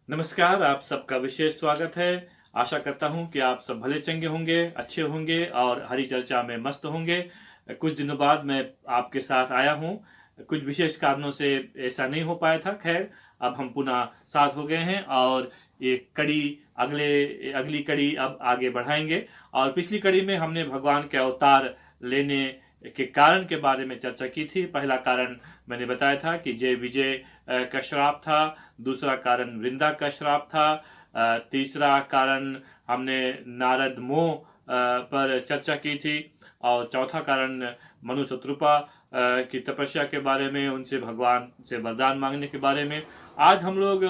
नमस्कार, आप सबका विशेष स्वागत है। आशा करता हूं कि आप सब भले चंगे होंगे, अच्छे होंगे और हरी चर्चा में मस्त होंगे। कुछ दिनों बाद मैं आपके साथ आया हूं। कुछ विशेष कारणों से ऐसा नहीं हो पाया था। खैर, अब हम पुनः साथ हो गए हैं और ये कड़ी अगली कड़ी अब आगे बढ़ाएंगे। और पिछली कड़ी में हमने भगवान के अवतार लेने के कारण के बारे में चर्चा की थी। पहला कारण मैंने बताया था कि जय विजय का श्राप था। दूसरा कारण वृंदा का श्राप था। तीसरा कारण हमने नारद मोह पर चर्चा की थी। और चौथा कारण मनु शत्रुपा की तपस्या के बारे में, उनसे भगवान से वरदान मांगने के बारे में। आज हम लोग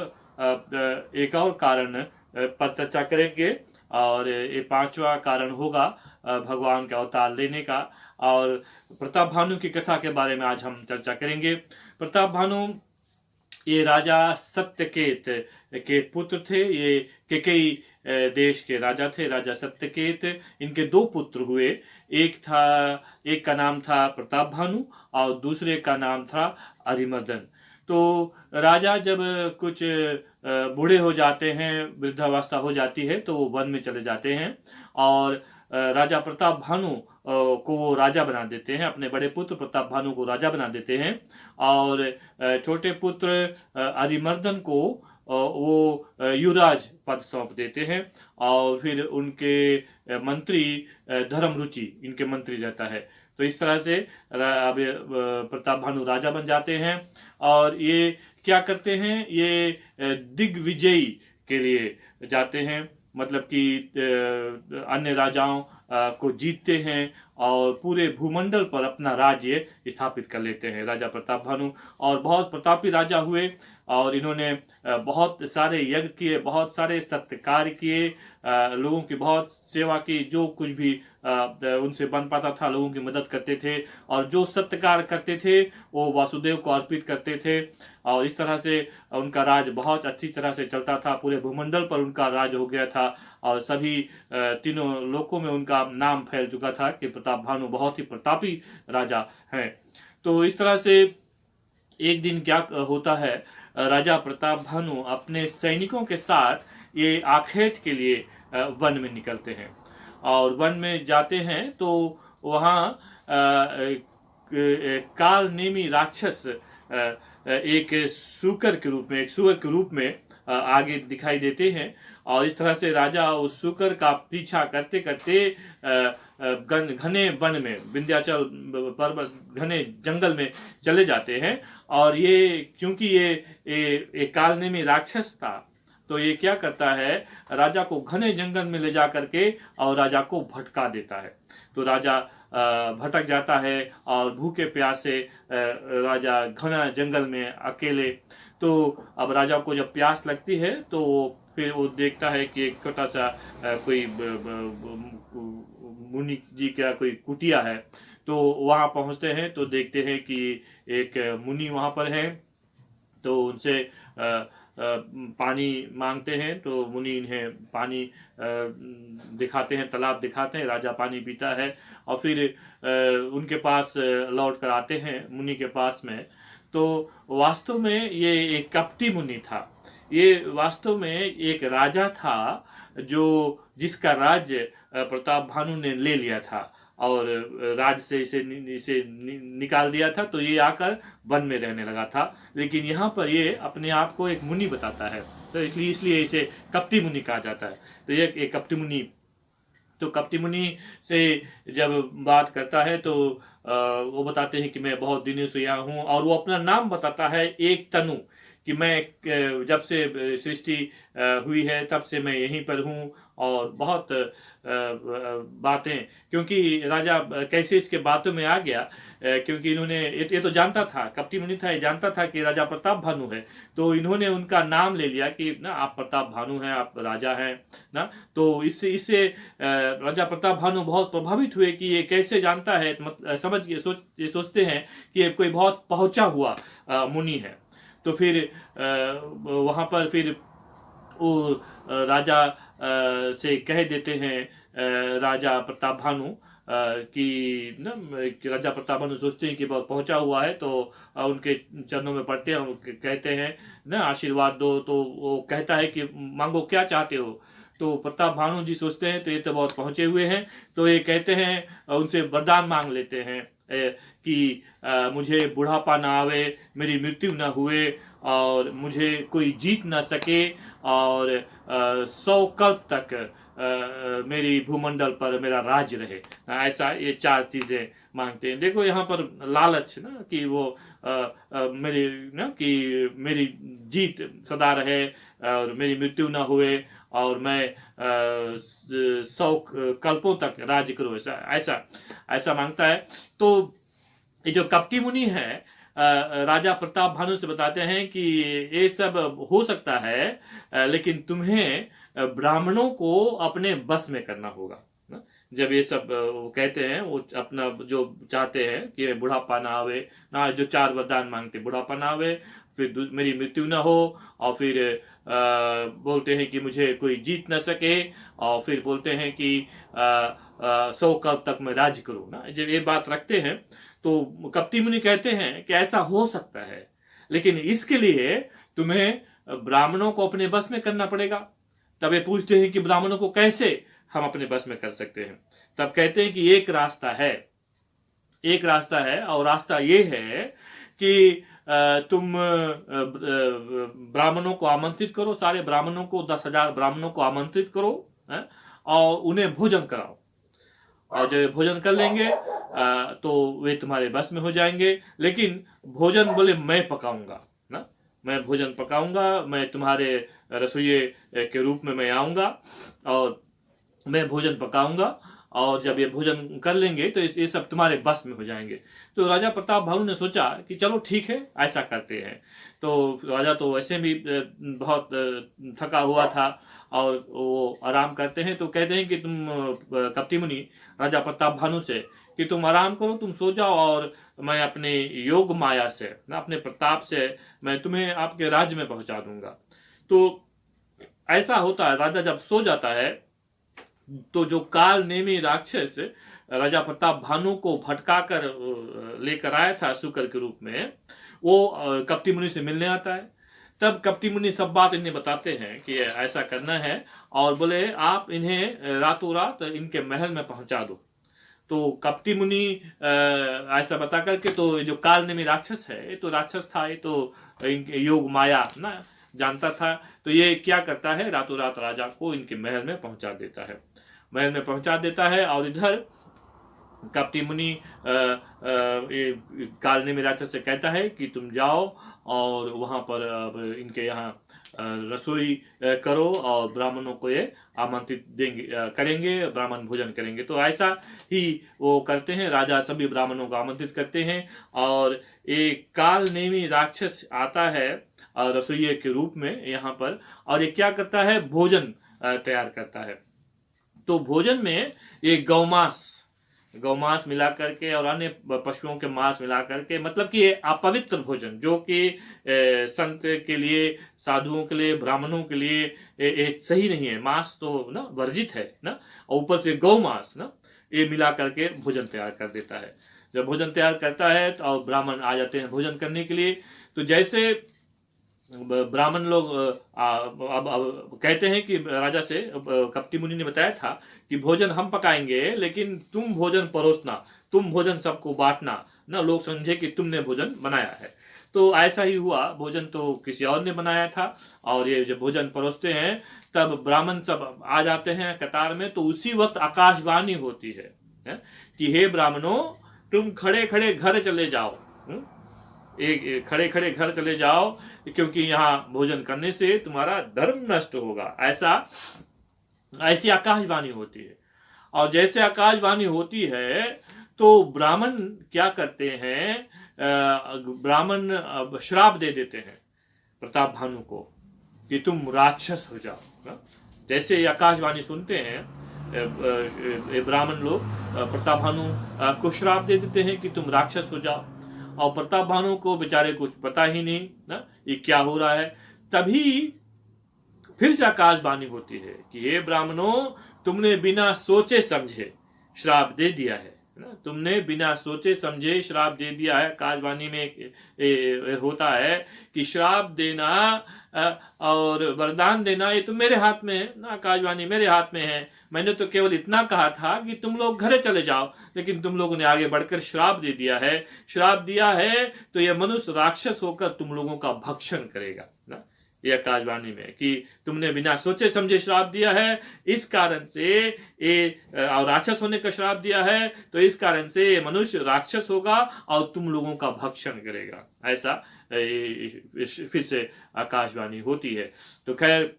एक और कारण पर चर्चा करेंगे और ये पांचवा कारण होगा भगवान का अवतार लेने का। और प्रताप भानु की कथा के बारे में आज हम चर्चा करेंगे। प्रताप भानु ये राजा सत्यकेत के पुत्र थे। ये केकई देश के राजा थे, राजा सत्यकेत। इनके दो पुत्र हुए। एक का नाम था प्रताप भानु और दूसरे का नाम था अरिमर्दन। तो राजा जब कुछ बूढ़े हो जाते हैं, वृद्धावस्था हो जाती है, तो वो वन में चले जाते हैं और राजा प्रताप भानु को वो राजा बना देते हैं। अपने बड़े पुत्र प्रताप भानु को राजा बना देते हैं और छोटे पुत्र अरिमर्दन को वो युवराज पद सौंप देते हैं। और फिर उनके मंत्री धर्मरुचि इनके मंत्री रहता है। तो इस तरह से अब प्रताप भानु राजा बन जाते हैं। और ये क्या करते हैं, ये दिग्विजयी के लिए जाते हैं। मतलब कि अन्य राजाओं को जीतते हैं और पूरे भूमंडल पर अपना राज्य स्थापित कर लेते हैं राजा प्रताप भानु। और बहुत प्रतापी राजा हुए और इन्होंने बहुत सारे यज्ञ किए, बहुत सारे सत्कार किए, लोगों की बहुत सेवा की। जो कुछ भी उनसे बन पाता था, लोगों की मदद करते थे और जो सत्कार करते थे वो वासुदेव को अर्पित करते थे। और इस तरह से उनका राज बहुत अच्छी तरह से चलता था। पूरे भूमंडल पर उनका राज हो गया था और सभी तीनों लोकों में उनका नाम फैल चुका था कि प्रताप भानु बहुत ही प्रतापी राजा हैं। तो इस तरह से एक दिन क्या होता है, राजा प्रताप भानु अपने सैनिकों के साथ ये आखेट के लिए वन में निकलते हैं। और वन में जाते हैं तो वहाँ काल नेमी राक्षस एक सूकर के रूप में, एक सुअर के रूप में आगे दिखाई देते हैं। और इस तरह से राजा उस सूकर का पीछा करते करते घने वन में, विंध्याचल पर्वत घने जंगल में चले जाते हैं। और ये क्योंकि ये कालने में राक्षस था, तो ये क्या करता है, राजा को घने जंगल में ले जा करके और राजा को भटका देता है। तो राजा भटक जाता है और भूखे प्यासे राजा घना जंगल में अकेले। तो अब राजा को जब प्यास लगती है तो फिर वो देखता है कि एक छोटा सा कोई मुनि जी का कोई कुटिया है। तो वहाँ पहुँचते हैं तो देखते हैं कि एक मुनि वहाँ पर है। तो उनसे पानी मांगते हैं तो मुनि इन्हें पानी दिखाते हैं, तालाब दिखाते हैं। राजा पानी पीता है और फिर उनके पास लौट कर आते हैं मुनि के पास में। तो वास्तव में ये एक कपटी मुनि था। ये वास्तव में एक राजा था जो जिसका राज्य प्रताप भानु ने ले लिया था और राज से इसे निकाल दिया था। तो ये आकर वन में रहने लगा था। लेकिन यहाँ पर ये अपने आप को एक मुनि बताता है, तो इसलिए इसे कपटी मुनि कहा जाता है। तो ये एक कपटी मुनि, तो कपटी मुनि से जब बात करता है तो वो बताते हैं कि मैं बहुत दिनों से यहाँ हूँ। और वो अपना नाम बताता है, एक तनु, कि मैं जब से सृष्टि हुई है तब से मैं यहीं पर हूँ। और बहुत बातें, क्योंकि राजा कैसे इसके बातों में आ गया, क्योंकि इन्होंने ये तो जानता था, कपटी मुनि था, ये जानता था कि राजा प्रताप भानु है। तो इन्होंने उनका नाम ले लिया कि ना आप प्रताप भानु हैं, आप राजा हैं ना। तो इससे राजा प्रताप भानु बहुत प्रभावित हुए कि ये कैसे जानता है। समझ के सोचते हैं कि ये कोई बहुत पहुंचा हुआ मुनि है। तो फिर वहाँ पर फिर वो राजा से कह देते हैं, राजा प्रताप भानु कि ना कि राजा प्रताप भानु सोचते हैं कि बहुत पहुंचा हुआ है, तो उनके चरणों में पड़ते हैं, कहते हैं ना आशीर्वाद दो। तो वो कहता है कि मांगो क्या चाहते हो। तो प्रताप भानु जी सोचते हैं तो ये तो बहुत पहुंचे हुए हैं, तो ये कहते हैं उनसे वरदान मांग लेते हैं कि मुझे बुढ़ापा ना आवे, मेरी मृत्यु ना हुए, और मुझे कोई जीत ना सके, और 100 कल्प तक मेरी भूमंडल पर मेरा राज्य रहे। ऐसा ये 4 चीजें मांगते हैं। देखो यहाँ पर लालच ना कि वो मेरी ना कि मेरी जीत सदा रहे और मेरी मृत्यु ना हुए और मैं 100 कल्पों तक राज्य करूँ, ऐसा ऐसा ऐसा मांगता है। तो ये जो कपटी मुनि है राजा प्रताप भानु से बताते हैं कि ये सब हो सकता है, लेकिन तुम्हें ब्राह्मणों को अपने बस में करना होगा ना। जब ये सब वो कहते हैं, वो अपना जो चाहते हैं कि बुढ़ापा ना आवे ना, जो 4 वरदान मांगते, बुढ़ापा ना आवे, फिर मेरी मृत्यु ना हो, और फिर बोलते हैं कि मुझे कोई जीत ना सके, और फिर बोलते हैं कि 100 कल्प तक मैं राज्य करूँ ना। जब ये बात रखते हैं तो कपटी मुनि कहते हैं कि ऐसा हो सकता है, लेकिन इसके लिए तुम्हें ब्राह्मणों को अपने बस में करना पड़ेगा। तब ये पूछते हैं कि ब्राह्मणों को कैसे हम अपने बस में कर सकते हैं। तब कहते हैं कि एक रास्ता है, एक रास्ता है, और रास्ता ये है कि तुम ब्राह्मणों को आमंत्रित करो, सारे ब्राह्मणों को 10,000 ब्राह्मणों को आमंत्रित करो, और उन्हें भोजन कराओ, और जब भोजन कर लेंगे तो वे तुम्हारे बस में हो जाएंगे। लेकिन भोजन बोले मैं पकाऊंगा ना, मैं भोजन पकाऊंगा, मैं तुम्हारे रसोइये के रूप में मैं आऊंगा और मैं भोजन पकाऊंगा, और जब ये भोजन कर लेंगे तो ये सब तुम्हारे बस में हो जाएंगे। तो राजा प्रताप भानु ने सोचा कि चलो ठीक है, ऐसा करते हैं। तो राजा तो वैसे भी बहुत थका हुआ था और वो आराम करते हैं। तो कहते हैं कि तुम कपटी मुनि राजा प्रताप भानु से कि तुम आराम करो, तुम सो जाओ, और मैं अपने योग माया से ना, अपने प्रताप से मैं तुम्हें आपके राज्य में पहुंचा दूंगा। तो ऐसा होता है, राजा जब सो जाता है तो जो काल नेमी राक्षस राजा प्रताप भानु को भटका कर लेकर आया था शुकर के रूप में, वो कपटी मुनि से मिलने आता है। तब कपटी मुनि सब बात इन्हें बताते हैं कि ऐसा करना है, और बोले आप इन्हें रातों रात इनके महल में पहुंचा दो। तो कपटी मुनि ऐसा बता करके, तो जो काल नेमी राक्षस है, ये तो राक्षस था, ये तो योग माया ना जानता था। तो ये क्या करता है, रातों रात राजा को इनके महल में पहुंचा देता है, महल में पहुंचा देता है। और इधर कपटी मुनि काल नेमी राक्षस से कहता है कि तुम जाओ और वहां पर इनके यहाँ रसोई करो, और ब्राह्मणों को ये आमंत्रित देंगे, करेंगे, ब्राह्मण भोजन करेंगे। तो ऐसा ही वो करते हैं, राजा सभी ब्राह्मणों को आमंत्रित करते हैं, और एक काल नेमी राक्षस आता है रसोइये के रूप में यहाँ पर, और ये क्या करता है, भोजन तैयार करता है। तो भोजन में ये गौमांस मिला करके और अन्य पशुओं के मांस मिला करके, मतलब कि ये अपवित्र भोजन जो कि संत के लिए, साधुओं के लिए, ब्राह्मणों के लिए सही नहीं है, मांस तो ना वर्जित है ना, और ऊपर से गौमांस ना, ये मिला करके भोजन तैयार कर देता है। जब भोजन तैयार करता है तो और ब्राह्मण आ जाते हैं भोजन करने के लिए। तो जैसे ब्राह्मण लोग अब कहते हैं कि राजा से कपटी मुनि ने बताया था कि भोजन हम पकाएंगे, लेकिन तुम भोजन परोसना, तुम भोजन सबको बांटना ना, लोग समझे कि तुमने भोजन बनाया है। तो ऐसा ही हुआ, भोजन तो किसी और ने बनाया था, और ये जब भोजन परोसते हैं तब ब्राह्मण सब आ जाते हैं कतार में। तो उसी वक्त आकाशवाणी होती है कि हे ब्राह्मणों, तुम खड़े खड़े घर चले जाओ, एक खड़े खड़े घर चले जाओ, क्योंकि यहाँ भोजन करने से तुम्हारा धर्म नष्ट होगा। ऐसी आकाशवाणी होती है। और जैसे आकाशवाणी होती है तो ब्राह्मण क्या करते हैं, ब्राह्मण श्राप दे देते हैं प्रताप भानु को कि तुम राक्षस हो जाओ। जैसे आकाशवाणी सुनते हैं ब्राह्मण लोग प्रताप भानु को श्राप दे देते हैं कि तुम राक्षस हो जाओ। और प्रताप भानु को बेचारे कुछ पता ही नहीं ना ये क्या हो रहा है। तभी फिर से आकाशवाणी होती है कि ये ब्राह्मणों, तुमने बिना सोचे समझे श्राप दे दिया है ना, तुमने बिना सोचे समझे श्राप दे दिया है। आकाशवाणी में होता है कि श्राप देना और वरदान देना ये तो मेरे हाथ में है ना, आकाशवाणी मेरे हाथ में है। मैंने तो केवल इतना कहा था कि तुम लोग घरे चले जाओ, लेकिन तुम लोगों ने आगे बढ़कर श्राप दे दिया है। श्राप दिया है तो यह मनुष्य राक्षस होकर तुम लोगों का भक्षण करेगा ना, यह आकाशवाणी में कि तुमने बिना सोचे समझे श्राप दिया है, इस कारण से ये और राक्षस होने का श्राप दिया है, तो इस कारण से ये मनुष्य राक्षस होगा और तुम लोगों का भक्षण करेगा। ऐसा फिर से आकाशवाणी होती है। तो खैर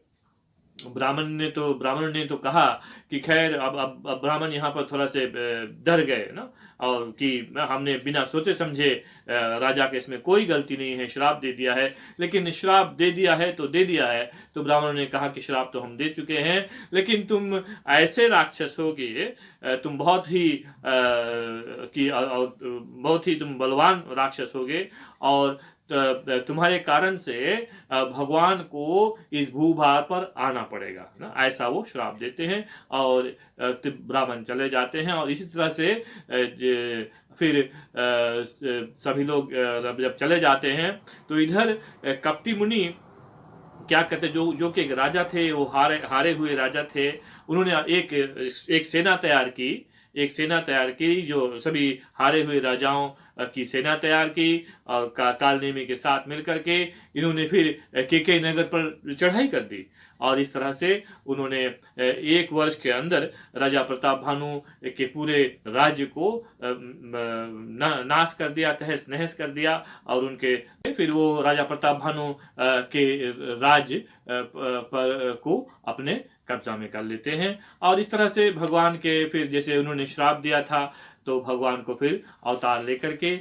ब्राह्मण ने तो कहा कि खैर अब ब्राह्मण यहाँ पर थोड़ा से डर गए ना, और कि हमने बिना सोचे समझे राजा के इसमें कोई गलती नहीं है, श्राप दे दिया है। लेकिन श्राप दे दिया है तो दे दिया है। तो ब्राह्मण ने कहा कि श्राप तो हम दे चुके हैं, लेकिन तुम ऐसे राक्षस होगे, तुम बहुत ही तुम बलवान राक्षस होगे, और तुम्हारे कारण से भगवान को इस भूभार पर आना पड़ेगा ना, ऐसा वो श्राप देते हैं। और ब्राह्मण चले जाते हैं। और इसी तरह से फिर सभी लोग जब चले जाते हैं तो इधर कपटी मुनि क्या कहते, जो कि एक राजा थे, वो हारे हुए राजा थे। उन्होंने एक सेना तैयार की, जो सभी हारे हुए राजाओं की सेना तैयार की, और कालनेमी के साथ मिलकर के इन्होंने फिर केके नगर पर चढ़ाई कर दी। और इस तरह से उन्होंने 1 वर्ष के अंदर राजा प्रताप भानु के पूरे राज्य को नाश कर दिया, तहस नहस कर दिया। और उनके फिर वो राजा प्रताप भानु के राज्य को अपने कब्जा में कर लेते हैं। और इस तरह से भगवान के फिर जैसे उन्होंने श्राप दिया था, तो भगवान को फिर अवतार लेकर के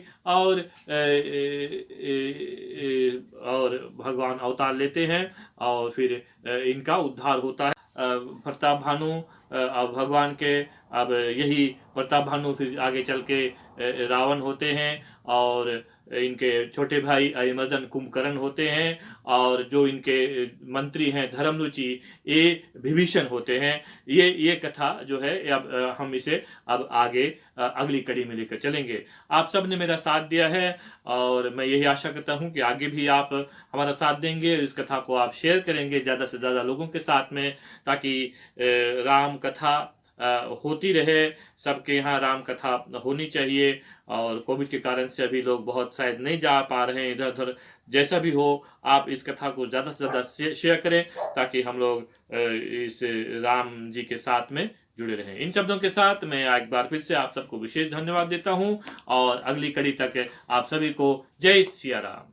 और भगवान अवतार लेते हैं, और फिर इनका उद्धार होता है। प्रताप भानु अब भगवान के, अब यही प्रताप भानु फिर आगे चल के रावण होते हैं, और इनके छोटे भाई अरिमर्दन कुंभकर्ण होते हैं, और जो इनके मंत्री हैं धर्मरुचि, ये विभीषण होते हैं। ये कथा जो है अब हम इसे अब आगे अगली कड़ी में लेकर चलेंगे। आप सब ने मेरा साथ दिया है, और मैं यही आशा करता हूँ कि आगे भी आप हमारा साथ देंगे, इस कथा को आप शेयर करेंगे ज़्यादा से ज़्यादा लोगों के साथ में, ताकि राम कथा होती रहे। सबके यहाँ राम कथा होनी चाहिए। और कोविड के कारण से अभी लोग बहुत शायद नहीं जा पा रहे हैं इधर उधर। जैसा भी हो, आप इस कथा को ज़्यादा से ज़्यादा शेयर करें, ताकि हम लोग इस राम जी के साथ में जुड़े रहें। इन शब्दों के साथ मैं एक बार फिर से आप सबको विशेष धन्यवाद देता हूँ, और अगली कड़ी तक आप सभी को जय सिया राम।